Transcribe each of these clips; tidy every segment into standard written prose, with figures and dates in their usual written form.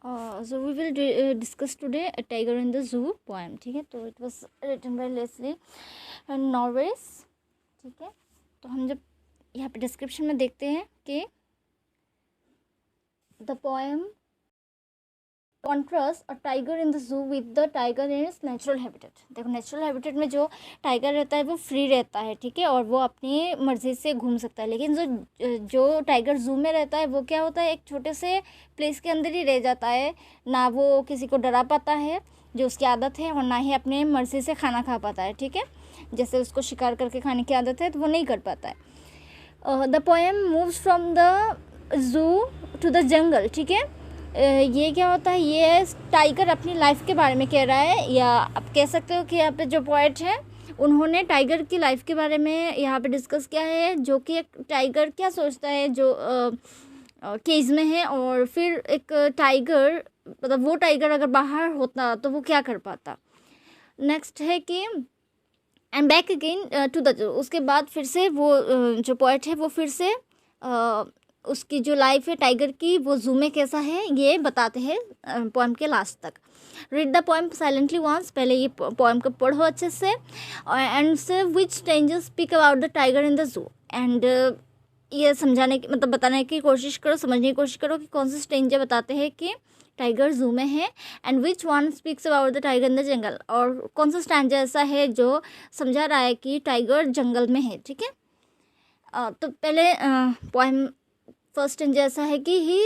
So we will discuss today A Tiger in the Zoo poem. ठीक है, तो it was written by Leslie Norris. ठीक है, तो हम जब यहाँ पे डिस्क्रिप्शन में देखते हैं कि the poem contrast a tiger in the जू with the tiger in its natural habitat. देखो, नेचुरल हैबिटेट में जो टाइगर रहता है वो फ्री रहता है, ठीक है, और वो अपनी मर्जी से घूम सकता है. लेकिन जो टाइगर जू में रहता है वो क्या होता है, एक छोटे से प्लेस के अंदर ही रह जाता है. ना वो किसी को डरा पाता है, जो उसकी आदत है, और ना ही अपने मर्जी से खाना खा पाता है. ठीक है, जैसे उसको शिकार करके खाने की आदत है तो वो नहीं कर पाता है. The poem moves from the zoo to the jungle. ठीक है, ये क्या होता है, ये टाइगर अपनी लाइफ के बारे में कह रहा है, या आप कह सकते हो कि यहाँ पे जो पोएट है उन्होंने टाइगर की लाइफ के बारे में यहाँ पे डिस्कस किया है. जो कि एक टाइगर क्या सोचता है जो केज में है, और फिर एक टाइगर, मतलब वो टाइगर अगर बाहर होता तो वो क्या कर पाता. नेक्स्ट है कि and back again to the, उसके बाद फिर से वो जो पोएट है वो फिर से उसकी जो लाइफ है टाइगर की वो जू में कैसा है ये बताते हैं पोएम के लास्ट तक. Read the poem silently once, पहले ये पोएम को पढ़ो अच्छे से. And say which strangers speak about the tiger in the zoo. And ये समझाने की, मतलब बताने की कोशिश करो, समझने की कोशिश करो कि कौन से स्ट्रेंजर बताते हैं कि टाइगर जू में है. And which one speaks about the tiger in the jungle, और कौन सा स्ट्रेंजर ऐसा है जो समझा रहा है कि टाइगर जंगल में है. ठीक है, तो पहले पोएम फर्स्ट स्ट्रेंजर ऐसा है कि ही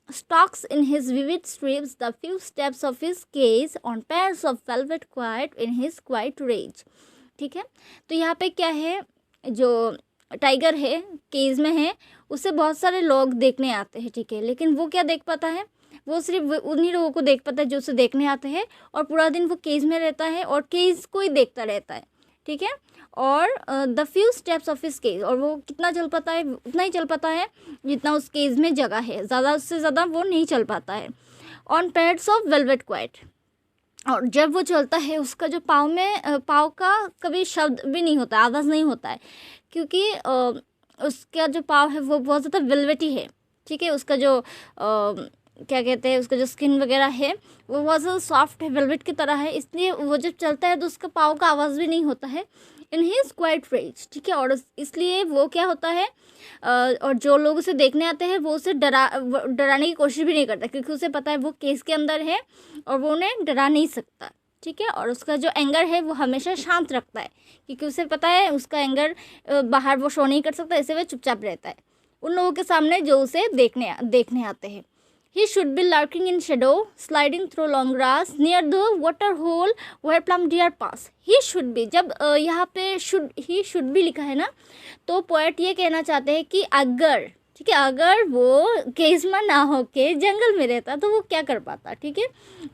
stalks in his vivid strips the few steps of his cage on pairs of velvet quiet in his quiet rage. ठीक है, तो यहाँ पे क्या है, जो टाइगर है केज में है, उसे बहुत सारे लोग देखने आते हैं. ठीक है, लेकिन वो क्या देख पाता है, वो सिर्फ उन्हीं लोगों को देख पाता है जो उसे देखने आते हैं, और पूरा दिन वो केज में रहता है और केज को ही देखता रहता है. ठीक है, और the few steps of his cage, और वो कितना चल पाता है, उतना ही चल पाता है जितना उस केज में जगह है, ज़्यादा उससे ज़्यादा वो नहीं चल पाता है. On pads of velvet quite, और जब वो चलता है उसका जो पाँव में पाँव का कभी शब्द भी नहीं होता, आवाज़ नहीं होता है, क्योंकि उसका जो पाँव है वो बहुत ज़्यादा वेलवेटी है. ठीक है, उसका जो क्या कहते हैं, उसका जो स्किन वगैरह है वो बहुत ज़्यादा सॉफ्ट है, वेलवेट की तरह है, इसलिए वो जब चलता है तो उसका पाँव का आवाज़ भी नहीं होता है. In his quiet rage. ठीक है, और इसलिए वो क्या होता है, और जो लोग उसे देखने आते हैं वो उसे डराने की कोशिश भी नहीं करता, क्योंकि उसे पता है वो केस के अंदर है और वो उन्हें डरा नहीं सकता. ठीक है, और उसका जो एंगर है वो हमेशा शांत रखता है, क्योंकि उसे पता है उसका एंगर बाहर वो शो नहीं कर सकता, इससे वह चुपचाप रहता है उन लोगों के सामने जो उसे देखने आते हैं. He should be lurking in shadow, sliding through long grass near the water hole where plum deer pass. He should be, जब यहाँ पे he should be लिखा है ना, तो पोएट ये कहना चाहते हैं कि अगर, ठीक है, अगर वो केस में ना होके जंगल में रहता तो वो क्या कर पाता. ठीक है,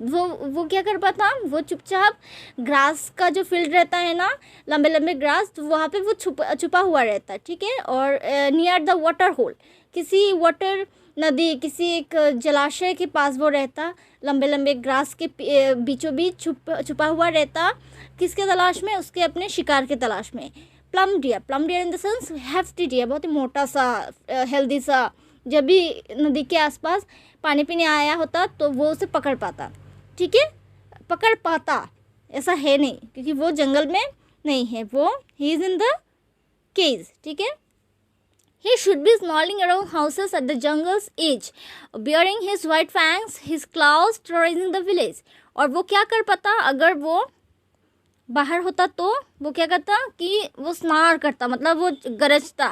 वो क्या कर पाता, वो चुपचाप ग्रास का जो फील्ड रहता है ना, लंबे लंबे ग्रास, तो वहाँ पे वो छुपा हुआ रहता है. ठीक है, और नियर द वाटर होल, किसी वाटर नदी, किसी एक जलाशय के पास वो रहता, लंबे लंबे ग्रास के बीचों बीच छुपा हुआ रहता. किसके तलाश में, उसके अपने शिकार के तलाश में. Plump deer in the sense hefty deer, बहुत ही मोटा सा हेल्दी सा, जब भी नदी के आसपास पानी पीने आया होता तो वो उसे पकड़ पाता. ठीक है, पकड़ पाता ऐसा है नहीं, क्योंकि वो जंगल में नहीं है, वो he is in the cage. ठीक है, he should be snarling around houses at the jungle's edge, bearing his white fangs, his claws terrorizing the village. और वो क्या कर पाता, अगर वो बाहर होता तो वो क्या करता कि वो स्नार करता, मतलब वो गरजता.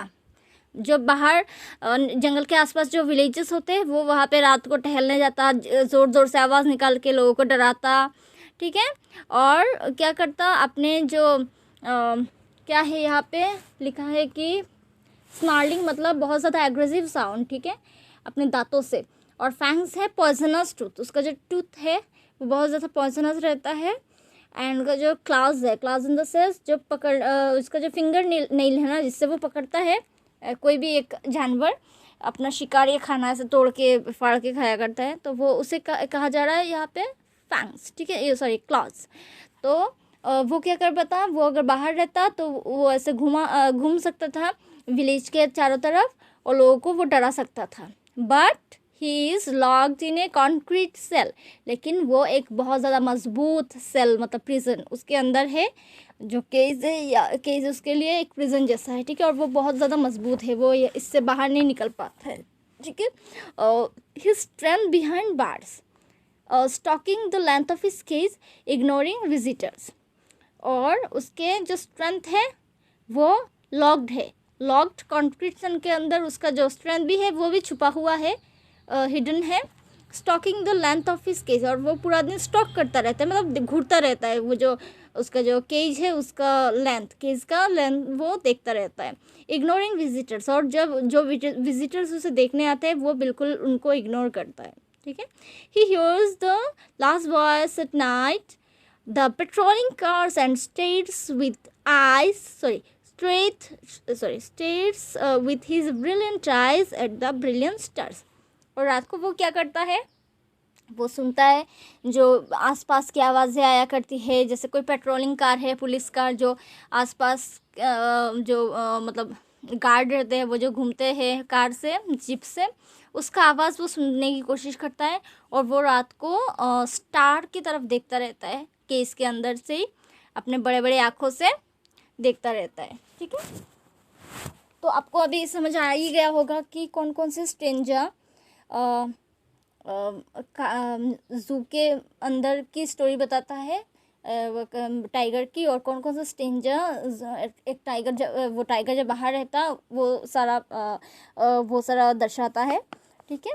जो बाहर जंगल के आसपास जो विलेजेस होते हैं वो वहाँ पे रात को टहलने जाता, ज़ोर ज़ोर से आवाज़ निकाल के लोगों को डराता. ठीक है, और क्या करता, अपने जो क्या है यहाँ पे लिखा है कि स्नार्लिंग मतलब बहुत ज़्यादा एग्रेसिव साउंड. ठीक है, अपने दांतों से. और फैंग्स है पॉइजनस टूथ, उसका जो टूथ है वो बहुत ज़्यादा पॉइजनस रहता है. एंड उनका जो क्लाउज है, क्लाउज इन द सेंस जो उसका जो फिंगर नेल है ना, जिससे वो पकड़ता है कोई भी एक जानवर, अपना शिकार या खाना ऐसे तोड़ के फाड़ के खाया करता है, तो वो उसे कहा जा रहा है यहाँ पे फैंग्स. ठीक है, ये सॉरी क्लाउज. तो वो क्या कर पाता, वो अगर बाहर रहता तो वो ऐसे घूम सकता था विलेज के चारों तरफ और लोगों को वो डरा सकता था. But he is locked in a concrete cell, लेकिन वो एक बहुत ज़्यादा मजबूत सेल मतलब प्रिजन उसके अंदर है, जो केज है या केज उसके लिए एक प्रिजन जैसा है, ठीक है, और वो बहुत ज़्यादा मजबूत है, वो इससे बाहर नहीं निकल पाता है, ठीक है। His strength behind bars, stalking the length of his cage, ignoring visitors, और उसके जो स्ट्रेंथ है वो लॉक्ड है, लॉक्ड कॉन्क्रीशन के अंदर उसका जो स्ट्रेंथ भी है वो भी छुपा हुआ है, हिडन है। Stalking the length of his cage, और वो पूरा दिन स्टॉक करता रहता है, मतलब घूरता रहता है, वो जो उसका जो केज है उसका लेंथ, केज का लेंथ वो देखता रहता है। इग्नोरिंग विजिटर्स, और जब जो विजिटर्स उसे देखने आते हैं वो बिल्कुल उनको इग्नोर करता है, ठीक है। He hears the last voice at night, the patrolling cars and states with eyes stares with his brilliant eyes at the brilliant stars। और रात को वो क्या करता है, वो सुनता है जो आसपास की आवाज़ें आया करती है, जैसे कोई पेट्रोलिंग कार है, पुलिस कार, जो आसपास मतलब गार्ड रहते हैं, वो जो घूमते हैं कार से, जीप से, उसका आवाज़ वो सुनने की कोशिश करता है। और वो रात को स्टार की तरफ देखता रहता है, केस के अंदर से ही अपने बड़े बड़े आँखों से देखता रहता है, ठीक है। तो आपको अभी समझ आ ही गया होगा कि कौन कौन से स्ट्रेंजर जू के अंदर की स्टोरी बताता है टाइगर की, और कौन कौन सा स्ट्रेंजर एक टाइगर वो टाइगर जब बाहर रहता वो सारा दर्शाता है, ठीक है।